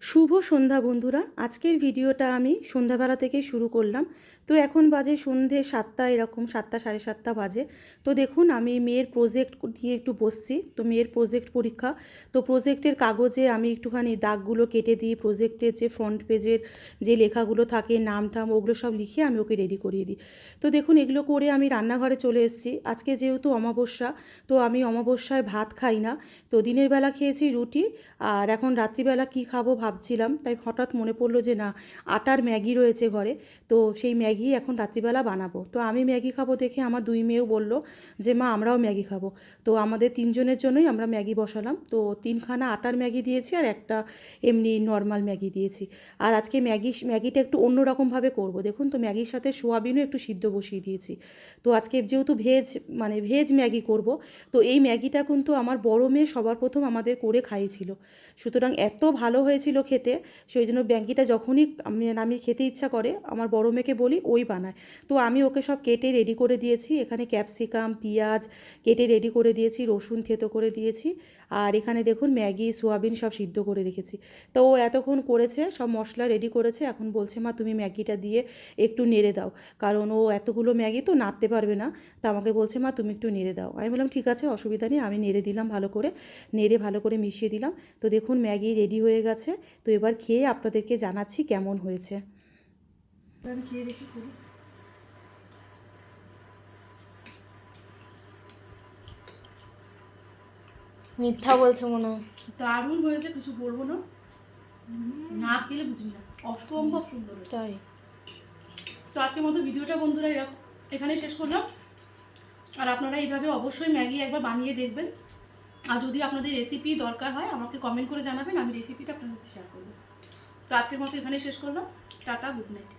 শুভ সন্ধ্যা বন্ধুরা। আজকের ভিডিওটা আমি সন্ধ্যাবেলা থেকে শুরু করলাম। তো এখন বাজে সন্ধে 7টা, এরকম 7টা 7:30 বাজে। তো দেখুন আমি মেয়ের প্রজেক্ট নিয়ে একটু বসছি। তো মেয়ের প্রজেক্ট পরীক্ষা, তো প্রজেক্টের কাগজে আমি একটুখানি দাগগুলো কেটে দিই। প্রজেক্টের যে ফ্রন্ট পেজের যে লেখাগুলো থাকে, নাম টাম, ওগুলো সব লিখে আমি ওকে রেডি করিয়ে দিই। তো দেখুন এগুলো করে আমি রান্নাঘরে চলে এসেছি। আজকে যেহেতু অমাবস্যা, তো আমি অমাবস্যায় ভাত খাই না। তো দিনের বেলা খেয়েছি রুটি, আর এখন রাত্রিবেলা কি খাবো ভাবছিলাম, তাই হঠাৎ মনে পড়লো যে না, আটার ম্যাগি রয়েছে ঘরে। তো সেই ম্যাগি এখন রাত্রিবেলা বানাবো। তো আমি ম্যাগি খাবো দেখে আমার দুই মেয়েও বলল যে মা আমরাও ম্যাগি খাবো। তো আমাদের তিনজনের জন্যই আমরা ম্যাগি বসালাম। তো 3খানা আটার ম্যাগি দিয়েছি আর একটা এমনি নর্মাল ম্যাগি দিয়েছি। আর আজকে ম্যাগিটা একটু অন্যরকমভাবে করব। দেখুন তো ম্যাগির সাথে সোয়াবিনও একটু সিদ্ধ বসিয়ে দিয়েছি। তো আজকে যেহেতু ভেজ ম্যাগি করব, তো এই ম্যাগিটা কিন্তু আমার বড় মেয়ে সবার প্রথম আমাদের করে খাইয়েছিল। সুতরাং এত ভালো হয়েছিল খেতে, সেই জন্য ম্যাগিটা যখনই আমি খেতে ইচ্ছা করে আমার বড় মেয়েকে বলি ওই বানায়। তো আমি ওকে সব কেটে রেডি করে দিয়েছি। এখানে ক্যাপসিকাম, পেঁয়াজ কেটে রেডি করে দিয়েছি, রসুন থেতো করে দিয়েছি। আর এখানে দেখুন ম্যাগি, সোয়াবিন সব সিদ্ধ করে রেখেছি। তো ও এতক্ষণ করেছে, সব মশলা রেডি করেছে। এখন বলছে মা তুমি ম্যাগিটা দিয়ে একটু নেড়ে দাও, কারণ ও এতগুলো ম্যাগি তো নাড়তে পারবে না। তা আমাকে বলছে মা তুমি একটু নেড়ে দাও। আমি বললাম ঠিক আছে, অসুবিধা নেই। আমি নেড়ে দিলাম, ভালো করে নেড়ে ভালো করে মিশিয়ে দিলাম। তো দেখুন ম্যাগি রেডি হয়ে গেছে। তো এবার খেয়ে আপনাদেরকে জানাচ্ছি কেমন হয়েছে। আমি খেয়ে দেখি করি। মিথ্যা বলছে মনে হয়। দারুণ হয়েছে, কিছু বলবো না, না খেলে বুঝবি না, অসম্ভব সুন্দর হয়েছে। তাই তো আজকের মতো ভিডিওটা বন্ধুরা এখানেই শেষ করলাম। আর আপনারা এইভাবে অবশ্যই ম্যাগি একবার বানিয়ে দেখবেন। আর যদি আপনাদের রেসিপি দরকার হয় আমাকে কমেন্ট করে জানাবেন, আমি রেসিপিটা আপনাদের শেয়ার করবো। তো আজকের মতো এখানেই শেষ করলাম। Tata, good night.